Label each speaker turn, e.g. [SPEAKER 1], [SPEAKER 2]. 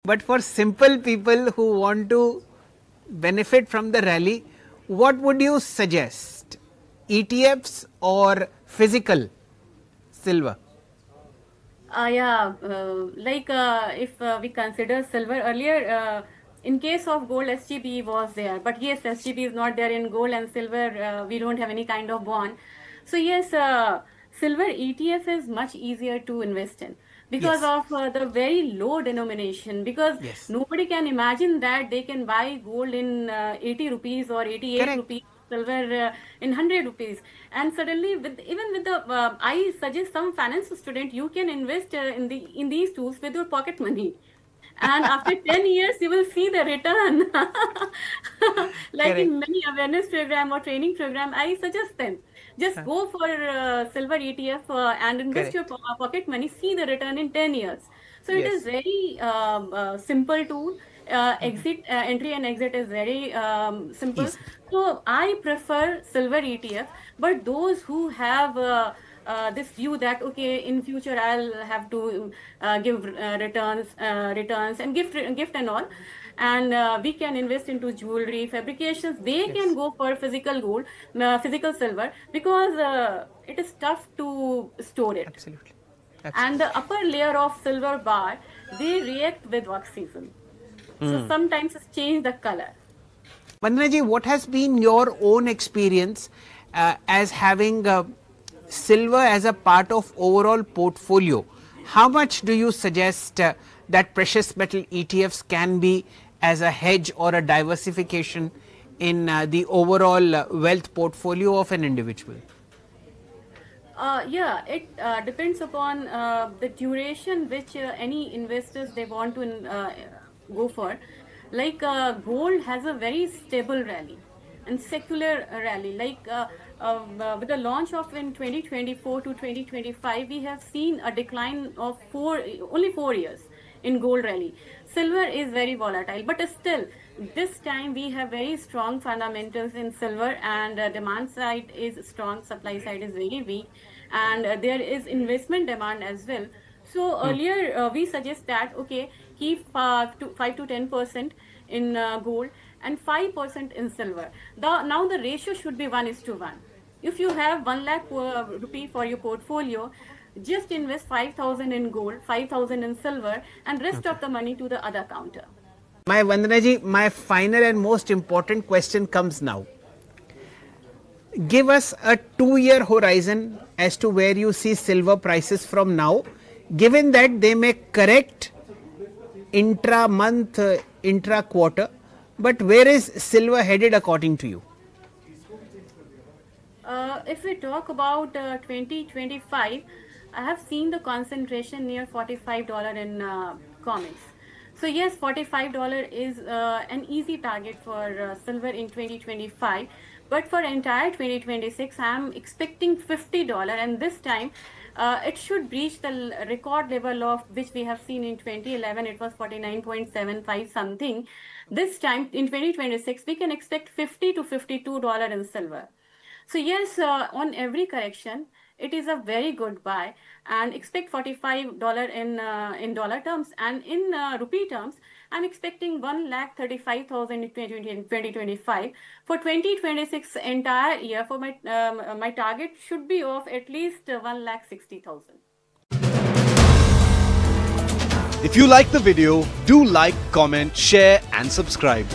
[SPEAKER 1] But for simple people who want to benefit from the rally, what would you suggest? ETFs or physical silver?
[SPEAKER 2] If we consider silver earlier, in case of gold, SGB was there, but yes, SGB is not there in gold and silver. We don't have any kind of bond. So yes, silver ETF is much easier to invest in because
[SPEAKER 1] Yes.
[SPEAKER 2] of the very low denomination. Because
[SPEAKER 1] Yes.
[SPEAKER 2] nobody can imagine that they can buy gold in 80 rupees or 88
[SPEAKER 1] Correct.
[SPEAKER 2] rupees, silver in 100 rupees, and suddenly with even with the I suggest some finance student, you can invest in these tools with your pocket money, and after 10 years you will see the return. Like in
[SPEAKER 1] Correct.
[SPEAKER 2] many awareness program or training program, I suggest them just go for silver ETF and invest your
[SPEAKER 1] Correct.
[SPEAKER 2] pocket money, see the return in 10 years. So it is
[SPEAKER 1] Yes.
[SPEAKER 2] very simple tool. Exit entry and exit is very simple.
[SPEAKER 1] Easy.
[SPEAKER 2] So I prefer silver ETF, but those who have this view that okay, in future I'll have to give returns and gift and all, and we can invest into jewelry fabrications. They can
[SPEAKER 1] Yes.
[SPEAKER 2] go for physical gold, physical silver, because it is tough to store it.
[SPEAKER 1] Absolutely.
[SPEAKER 2] And
[SPEAKER 1] Absolutely.
[SPEAKER 2] the upper layer of silver bar, they react with oxygen. So sometimes it's change the color.
[SPEAKER 1] Vandana ji, what has been your own experience as having silver as a part of overall portfolio? How much do you suggest that precious metal ETFs can be as a hedge or a diversification in the overall wealth portfolio of an individual?
[SPEAKER 2] Yeah, it depends upon the duration which any investors they want to go for. Like gold has a very stable rally and secular rally. With the launch of in 2024 to 2025, we have seen a decline of only 4 years in gold rally. Silver is very volatile, but still, this time we have very strong fundamentals in silver, and demand side is strong, supply side is very weak, and there is investment demand as well. So earlier we suggest that okay, keep 5 to 10% in gold and 5% in silver. Now the ratio should be 1:1. If you have 1 lakh rupee for your portfolio, just invest 5,000 in gold, 5,000 in silver, and rest of the money to the other counter.
[SPEAKER 1] My Vandana ji, my final and most important question comes now. Give us a 2-year horizon as to where you see silver prices from now, given that they may correct intra month, intra quarter, but where is silver headed according to you?
[SPEAKER 2] If we talk about 2025, I have seen the concentration near $45 in comics. So yes, $45 is an easy target for silver in 2025. But for entire 2026, I am expecting $50, and this time it should breach the record level of which we have seen in 2011. It was 49.75 something. This time in 2026, we can expect $50 to $52 in silver. So yes, on every correction, it is a very good buy, and expect $45 in dollar terms, and in rupee terms, I'm expecting 1,35,000 in 2025. For 2026 entire year, for my target should be of at least 1,60,000.
[SPEAKER 3] If you like the video, do like, comment, share and subscribe.